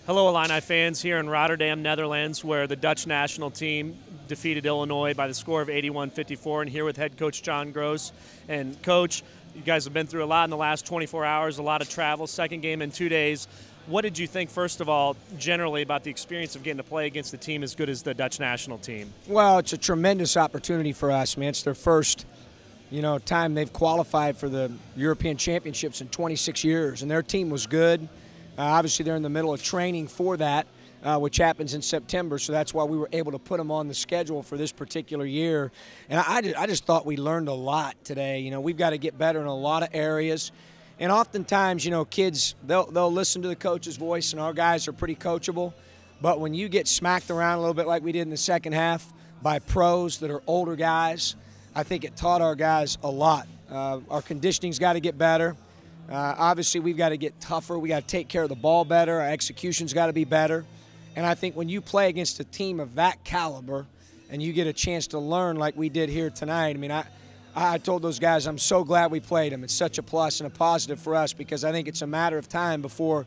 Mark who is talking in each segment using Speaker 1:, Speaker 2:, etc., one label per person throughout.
Speaker 1: Hello, Illini fans here in Rotterdam, Netherlands, where the Dutch national team defeated Illinois by the score of 81-54, and here with head coach John Groce. And Coach, you guys have been through a lot in the last 24 hours, a lot of travel, second game in 2 days. What did you think, first of all, generally about the experience of getting to play against a team as good as the Dutch national team?
Speaker 2: Well, it's a tremendous opportunity for us, man. It's their first, time they've qualified for the European Championships in 26 years, and their team was good. Obviously, they're in the middle of training for that, which happens in September, so that's why we were able to put them on the schedule for this particular year. And I just thought we learned a lot today. We've got to get better in a lot of areas. And oftentimes, kids, they'll listen to the coach's voice, and our guys are pretty coachable. But when you get smacked around a little bit like we did in the second half by pros that are older guys, I think it taught our guys a lot. Our conditioning's got to get better. Obviously, we've got to get tougher. We got to take care of the ball better. Our execution's got to be better. And I think when you play against a team of that caliber and you get a chance to learn like we did here tonight, I told those guys I'm so glad we played them. It's such a plus and a positive for us because I think it's a matter of time before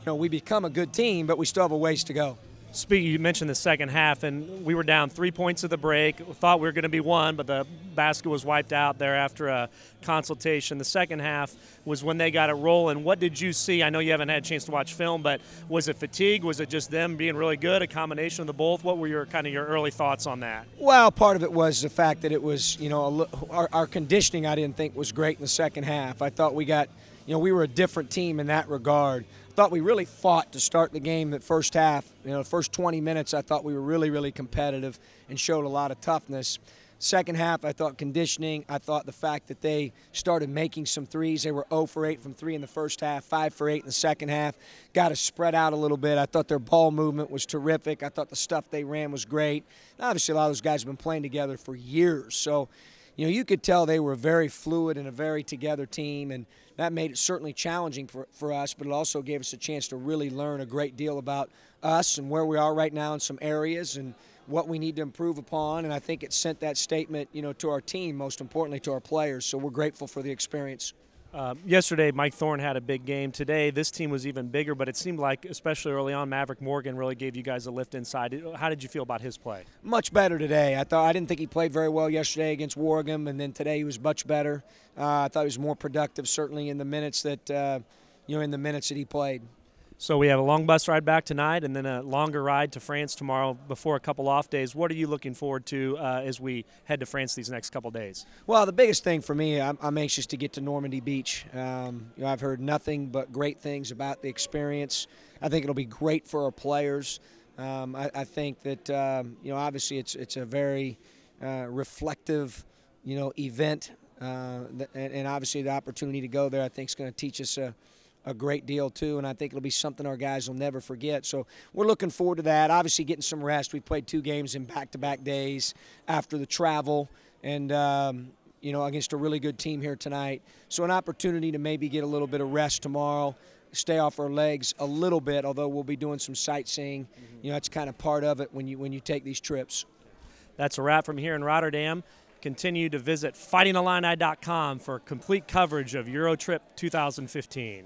Speaker 2: we become a good team, but we still have a ways to go.
Speaker 1: Speaking, you mentioned the second half, and we were down 3 points at the break. Thought we were going to be one, but the basket was wiped out there after a consultation. The second half was when they got it rolling. What did you see? I know you haven't had a chance to watch film, but was it fatigue? Was it just them being really good, a combination of the both? What were your early thoughts on that?
Speaker 2: Well, part of it was the fact that it was, our conditioning I didn't think was great in the second half. I thought we got, we were a different team in that regard. Thought we really fought to start the game that first half. The first 20 minutes I thought we were really, really competitive and showed a lot of toughness. Second half I thought conditioning. I thought the fact that they started making some threes. They were 0 for 8 from 3 in the first half, 5 for 8 in the second half. Got to spread out a little bit. I thought their ball movement was terrific. I thought the stuff they ran was great. Obviously a lot of those guys have been playing together for years. So you could tell they were very fluid and a very together team, and that made it certainly challenging for us, but it also gave us a chance to really learn a great deal about us and where we are right now in some areas and what we need to improve upon, and I think it sent that statement, to our team, most importantly to our players, so we're grateful for the experience.
Speaker 1: Yesterday, Mike Thorne had a big game. Today, this team was even bigger, but it seemed like, especially early on, Maverick Morgan really gave you guys a lift inside. How did you feel about his play?
Speaker 2: Much better today. I didn't think he played very well yesterday against Wargam, and then today he was much better. I thought he was more productive, certainly in the minutes that he played.
Speaker 1: So we have a long bus ride back tonight and then a longer ride to France tomorrow before a couple off days. What are you looking forward to as we head to France these next couple days?
Speaker 2: Well, the biggest thing for me, I'm anxious to get to Normandy Beach. I've heard nothing but great things about the experience. I think it'll be great for our players. I think that, obviously it's a very reflective, event. And obviously the opportunity to go there I think is going to teach us a great deal too, and I think it'll be something our guys will never forget. So we're looking forward to that. Obviously getting some rest. We played 2 games in back-to-back days after the travel, and against a really good team here tonight. So an opportunity to maybe get a little bit of rest tomorrow, stay off our legs a little bit, although we'll be doing some sightseeing. It's kind of part of it when you take these trips.
Speaker 1: That's a wrap from here in Rotterdam. Continue to visit fightingillini.com for complete coverage of Eurotrip 2015.